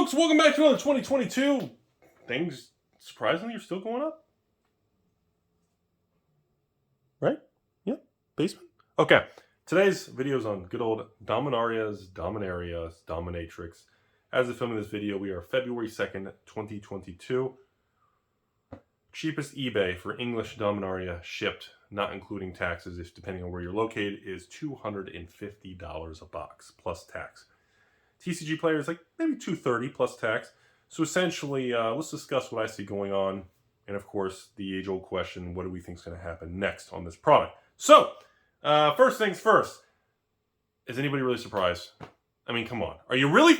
folks, welcome back to another 2022. Things surprisingly are still going up. Right? Yeah, basement. Okay, today's video is on good old Dominaria's Dominatrix. As of filming this video, we are February 2nd, 2022. Cheapest eBay for English Dominaria shipped, not including taxes, if depending on where you're located, is $250 a box plus tax. TCG player is like maybe $230 plus tax. So essentially, let's discuss what I see going on. And of course, the age-old question, what do we think is going to happen next on this product? So, first things first. Is anybody really surprised? I mean, come on. Are you really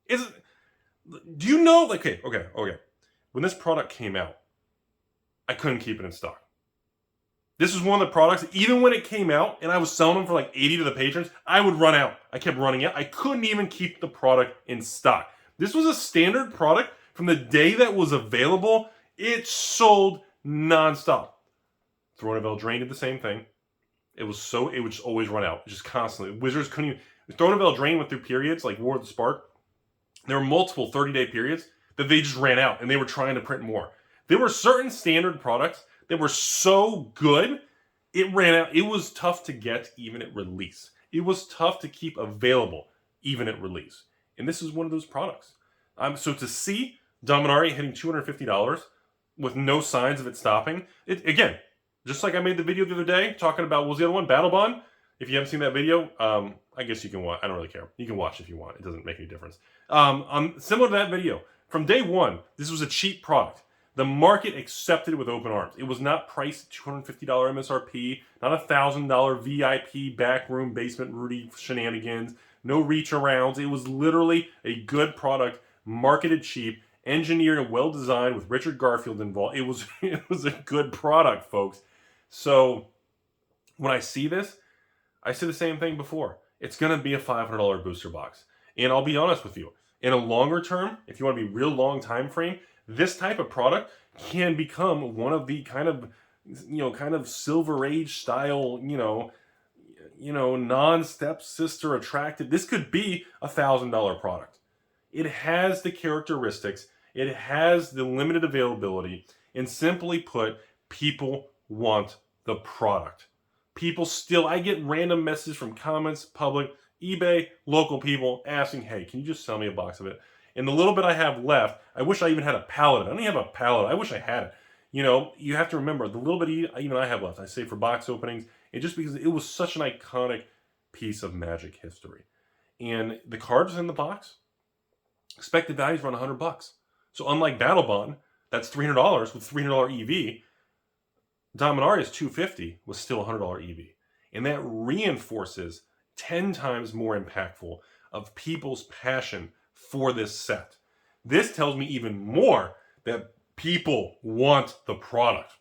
do you know? Like, okay. When this product came out, I couldn't keep it in stock. This is one of the products, even when it came out and I was selling them for like 80 to the patrons, I would run out. I kept running out. I couldn't even keep the product in stock. This was a standard product from the day that was available. It sold nonstop. Throne of Eldraine did the same thing. It would just always run out, just constantly. Wizards couldn't even. Throne of Eldraine went through periods like War of the Spark. There were multiple 30-day periods that they just ran out and they were trying to print more. There were certain standard products that were so good, it ran out. It was tough to get even at release. It was tough to keep available even at release. And this is one of those products. So to see Dominaria hitting $250 with no signs of it stopping, again, just like I made the video the other day talking about, what was the other one? Battle Bond. If you haven't seen that video, I guess you can watch. I don't really care. You can watch if you want. It doesn't make any difference. Similar to that video, from day one, this was a cheap product. The market accepted it with open arms. It was not priced at $250 MSRP, not a $1,000 VIP backroom basement Rudy shenanigans, no reach arounds. It was literally a good product, marketed cheap, engineered and well designed with Richard Garfield involved. It was a good product, folks. So when I see this, I say the same thing before. It's going to be a $500 booster box. And I'll be honest with you, in a longer term, if you want to be real long time frame, this type of product can become one of the kind of Silver Age style, non-stepsister attractive. This could be a $1,000 product. It has the characteristics. It has the limited availability. And simply put, people want the product. People still, I get random messages from comments, public, eBay, local people asking, hey, can you just sell me a box of it? And the little bit I have left, I wish I even had a pallet of it. I don't even have a pallet. I wish I had it. You have to remember, the little bit even I have left, I say for box openings, and just because it was such an iconic piece of Magic history. And the cards in the box, expected values around $100. So unlike Battle Bond, that's $300 with $300 EV, Dominaria's $250 was still $100 EV. And that reinforces 10 times more impactful of people's passion for this set. This tells me even more that people want the product.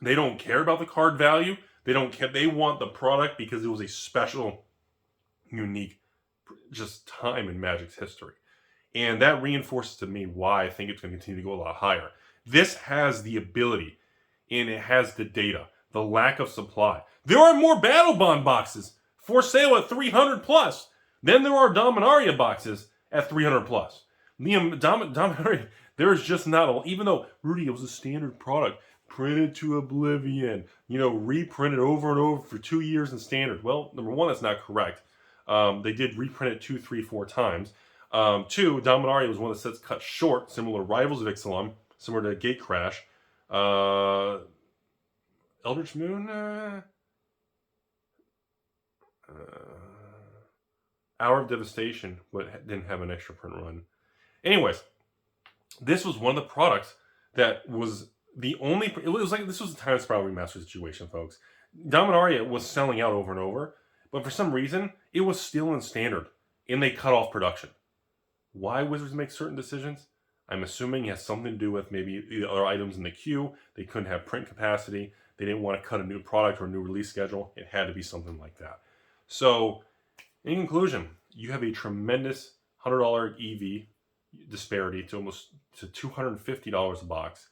They don't care about the card value. They don't care. They want the product because it was a special, unique, just time in Magic's history. And that reinforces to me why I think it's going to continue to go a lot higher. This has the ability, and it has the data, the lack of supply. There are more Battle Bond boxes for sale at $300 plus than there are Dominaria boxes at $300 plus. Dominaria, there is just not a, even though Rudy, it was a standard product, printed to oblivion, reprinted over and over for 2 years in standard. Well, number one, that's not correct. They did reprint it 2, 3, 4 times. 2, Dominaria was one of the sets cut short, similar to Rivals of Ixalan, similar to Gate Crash. Eldritch Moon, Hour of Devastation, but didn't have an extra print run. Anyways, this was one of the products that was the only. It was like this was a Time Spiral remaster situation, folks. Dominaria was selling out over and over, but for some reason it was still in standard, and they cut off production. Why Wizards make certain decisions? I'm assuming it has something to do with maybe the other items in the queue. They couldn't have print capacity. They didn't want to cut a new product or a new release schedule. It had to be something like that. So, in conclusion, you have a tremendous $100 EV disparity to almost to $250 a box,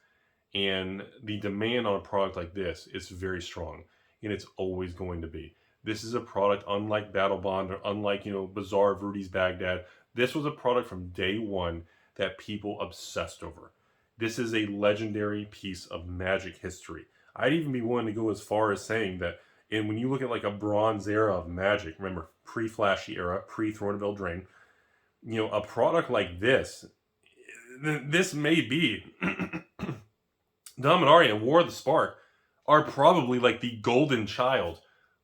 and the demand on a product like this is very strong, and it's always going to be. This is a product unlike Battle Bond or unlike, Bazaar of Rudy's Baghdad. This was a product from day one that people obsessed over. This is a legendary piece of Magic history. I'd even be willing to go as far as saying that, and when you look at like a Bronze era of Magic, remember, pre-Flashy era, pre-Throne of Eldraine, you know, a product like this may be Dominaria and War of the Spark are probably like the golden child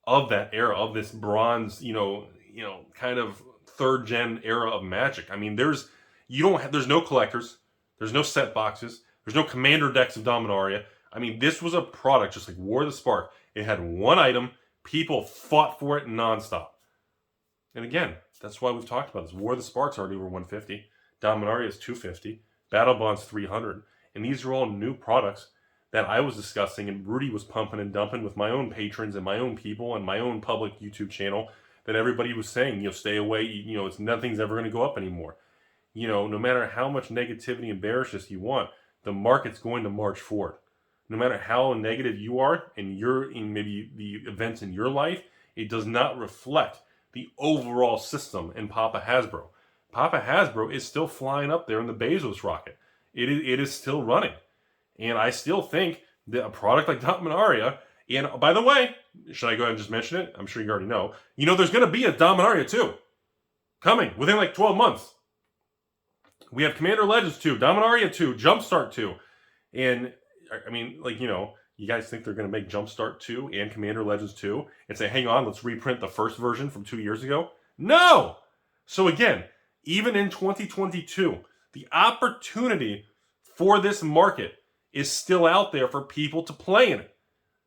of that era, of this bronze, kind of third gen era of Magic. I mean, there's no collectors, there's no set boxes, there's no commander decks of Dominaria. I mean, this was a product just like War of the Spark. It had one item, people fought for it nonstop. And again, that's why we've talked about this. War of the Spark's already over 150. Dominaria is 250. Battle Bond's 300. And these are all new products that I was discussing and Rudy was pumping and dumping with my own patrons and my own people and my own public YouTube channel, that everybody was saying, stay away, it's nothing's ever going to go up anymore. No matter how much negativity and bearishness you want, the market's going to march forward. No matter how negative you are in maybe the events in your life, it does not reflect the overall system in Papa Hasbro. Papa Hasbro is still flying up there in the Bezos rocket. It is still running. And I still think that a product like Dominaria, and by the way, should I go ahead and just mention it? I'm sure you already know. There's going to be a Dominaria 2 coming within like 12 months. We have Commander Legends 2, Dominaria 2, Jumpstart 2. And, I mean, you guys think they're going to make Jumpstart 2 and Commander Legends 2 and say, hang on, let's reprint the first version from 2 years ago? No! So again, even in 2022, the opportunity for this market is still out there for people to play in it.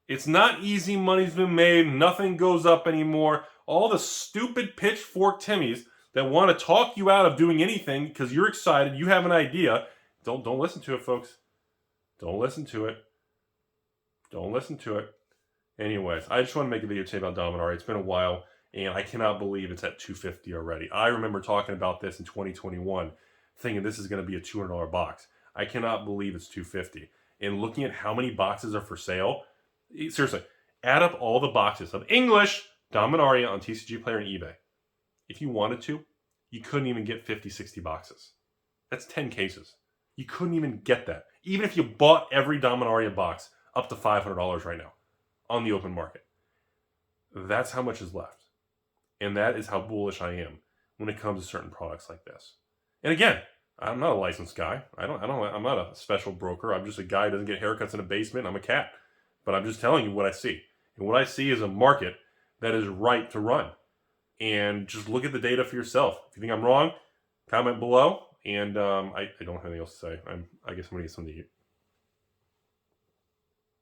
It's not easy money's been made, nothing goes up anymore. All the stupid pitchfork Timmies that want to talk you out of doing anything because you're excited, you have an idea. Don't listen to it, folks. Don't listen to it. Don't listen to it. Anyways, I just want to make a video today about Dominaria. It's been a while, and I cannot believe it's at $250 already. I remember talking about this in 2021, thinking this is going to be a $200 box. I cannot believe it's $250. And looking at how many boxes are for sale, seriously, add up all the boxes of English Dominaria on TCG Player and eBay. If you wanted to, you couldn't even get 50, 60 boxes. That's 10 cases. You couldn't even get that. Even if you bought every Dominaria box up to $500 right now on the open market. That's how much is left. And that is how bullish I am when it comes to certain products like this. And again, I'm not a licensed guy. I'm not a special broker. I'm just a guy who doesn't get haircuts in a basement. I'm a cat. But I'm just telling you what I see. And what I see is a market that is ripe to run. And just look at the data for yourself. If you think I'm wrong, comment below. And I don't have anything else to say. I guess I'm going to get something to eat.